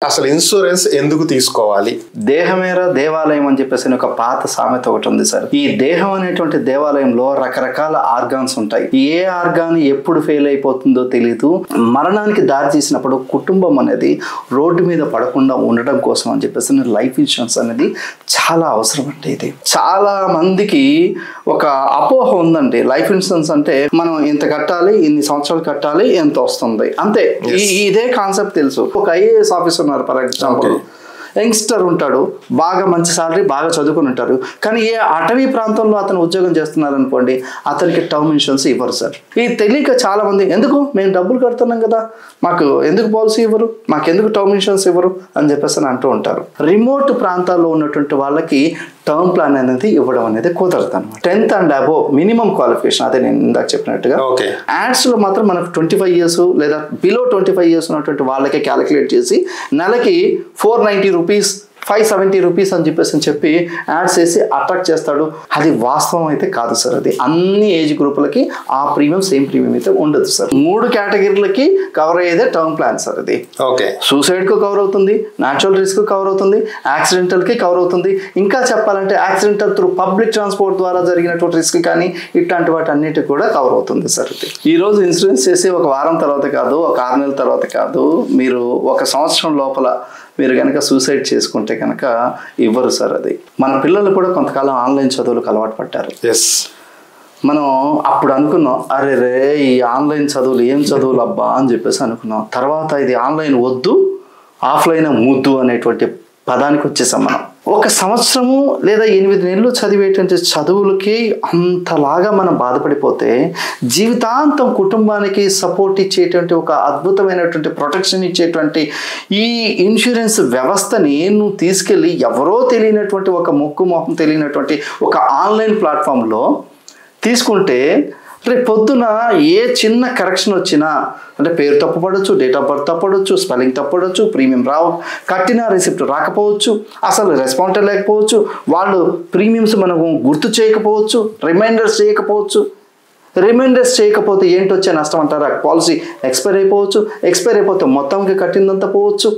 అసలు ఇన్సూరెన్స్ ఎందుకు తీసుకోవాలి? దేహమేరా దేవాలయం అని చెప్పేసి ఒక పాత సామెత ఒకటి ఉంది సార్. ఈ దేహం అనేటువంటి దేవాలయంలో రకరకాల ఆర్గాన్స్ ఉంటాయి. ఏ ఆర్గాన్ ఎప్పుడు ఫెయిల్ అయిపోతుందో తెలియదు. మరణానికి దారి తీసినప్పుడు కుటుంబం అనేది రోడ్డు మీద పడకుండా ఉండడం కోసం అని చెప్పేసి లైఫ్ ఇన్సూరెన్స్ అనేది చాలా అవసరం అండి. ఇది చాలా మందికి ఒక అపోహ ఉందండి. లైఫ్ ఇన్సూరెన్స్ అంటే మనం ఇంత కట్టాలి, ఇన్ని సంవత్సరాలు కట్టాలి, ఎంత వస్తుంది అంతే. ఇదే కాన్సెప్ట్ తెలుసు. ఒక ఐఏఎస్ ఆఫీసర్ ఉన్నారు ఫర్ ఎగ్జాంపుల్, యంగ్స్టర్ ఉంటాడు, బాగా మంచి సాలరీ, బాగా చదువుకుని ఉంటారు, కానీ ఏ అటవీ ప్రాంతంలో అతను ఉద్యోగం చేస్తున్నారు అనుకోండి, అతనికి టర్మ్ ఇన్సూరెన్స్ ఇవ్వరు సార్. ఇది తెలియక చాలా మంది ఎందుకు మేము డబ్బులు కడుతున్నాం కదా, మాకు ఎందుకు పాలసీ ఇవ్వరు, మాకెందుకు టర్మ్ ఇన్సూరెన్స్ ఇవ్వరు అని చెప్పేసి అంటూ ఉంటారు. రిమోట్ ప్రాంతాల్లో ఉన్నటువంటి వాళ్ళకి టర్మ్ ప్లాన్ అనేది ఇవ్వడం అనేది కుదరదు అనమాట. 10th and above minimum qualification, అదే నేను ఇందాక చెప్పినట్టుగా. యాడ్స్ లో మాత్రం మనకు 25 years లేదా బిలో 25 years ఉన్నటువంటి వాళ్ళకే క్యాలిక్యులేట్ చేసి నెలకి 490 రూపీస్ 570 రూపీస్ అని చెప్పి యాడ్స్ వేసి అట్రాక్ట్ చేస్తాడు. అది వాస్తవం అయితే కాదు సార్. అది అన్ని ఏజ్ గ్రూపులకి ఆ ప్రీమియం సేమ్ ప్రీమియం అయితే ఉండదు సార్. 3 కేటగిరీలకి కవర్ అయ్యేదే టర్మ్ ప్లాన్ సార్. అది సూసైడ్ కు కవర్ అవుతుంది, న్యాచురల్ రిస్క్ కవర్ అవుతుంది, యాక్సిడెంటల్ కి కవర్ అవుతుంది. ఇంకా చెప్పాలంటే యాక్సిడెంటల్ త్రూ పబ్లిక్ ట్రాన్స్పోర్ట్ ద్వారా జరిగినటువంటి రిస్క్ కానీ ఇట్లాంటి వాటి అన్నిటికి కూడా కవర్ అవుతుంది సార్. అది ఈ రోజు ఇన్సూరెన్స్ చేసి ఒక వారం తర్వాత కాదు, ఒక 6 నెలల తర్వాత కాదు, మీరు 1 సంవత్సరం లోపల మీరు కనుక సూసైడ్ చేసుకుంటే కనుక ఇవ్వరు సార్. అది మన పిల్లలు కూడా కొంతకాలం ఆన్లైన్ చదువులకు అలవాటు పడ్డారు. మనం అప్పుడు అనుకున్నాం, అరే రే ఈ ఆన్లైన్ చదువులు ఏం చదువులు అబ్బా అని చెప్పేసి అనుకున్నాం. తర్వాత ఇది ఆన్లైన్ వద్దు, ఆఫ్లైన్ ముద్దు అనేటువంటి పదానికి వచ్చేసాం మనం. 1 సంవత్సరము లేదా 8 నెలలు చదివేటువంటి చదువులకి అంతలాగా మనం బాధపడిపోతే జీవితాంతం కుటుంబానికి సపోర్ట్ ఇచ్చేటువంటి ఒక అద్భుతమైనటువంటి ప్రొటెక్షన్ ఇచ్చేటువంటి ఈ ఇన్సూరెన్స్ వ్యవస్థని నువ్వు తీసుకెళ్ళి ఎవరో తెలియనటువంటి ఒక మొక్కు మొహం తెలియనటువంటి ఒక ఆన్లైన్ ప్లాట్ఫామ్లో తీసుకుంటే రేపు పొద్దున ఏ చిన్న కరెక్షన్ వచ్చినా, అంటే పేరు తప్పుపడవచ్చు, డేట్ ఆఫ్ బర్త్ తప్పడవచ్చు, స్పెల్లింగ్ తప్పడవచ్చు, ప్రీమియం కట్టిన రిసిప్ట్ రాకపోవచ్చు, అసలు రెస్పాండ్ లేకపోవచ్చు, వాళ్ళు ప్రీమియమ్స్ మనకు గుర్తు చేయకపోవచ్చు, రిమైండర్స్ చేయకపోతే ఏంటి వచ్చే నష్టం అంటారా, పాలసీ ఎక్స్పైర్ అయిపోతే మొత్తంకి కట్టిందంతా పోవచ్చు.